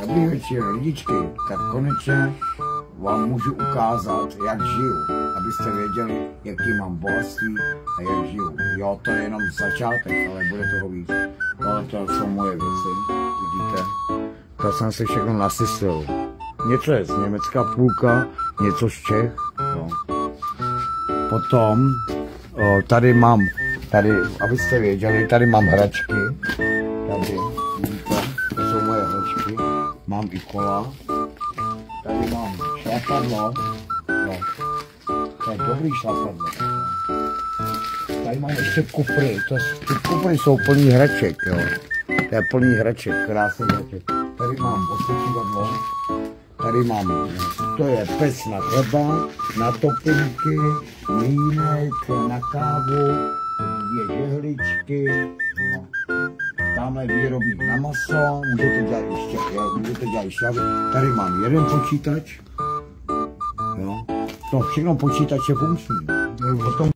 Dobrý večer, lidičky, tak konečně vám můžu ukázat, jak žiju, abyste věděli, jaký mám bohatství a jak žiju. Jo, to je jenom začátek, ale bude toho víc. Ale to jsou moje věci, vidíte. To jsem si všechno nasyslil. Něco je z Německa, půlka, něco z Čech. Jo. Potom tady mám, abyste věděli, tady mám hračky. Tady, vidíte, to jsou moje hračky. Mám i kola. Tady mám šlapadlo. No. To je dobrý šlapadlo. Tady mám ještě kufry. Ty kufry jsou plný hraček, jo. To je plný hraček, krásný hraček. Tady mám osvětívadlo. Tady mám, to je pec na chleba, na topinky, mlýnek, na kávu, 2 žehličky, no. Tamhle výrobník na maso, můžete dělat ještě, tady mám jeden počítač, jo. To všechno počítač je funkční. Potom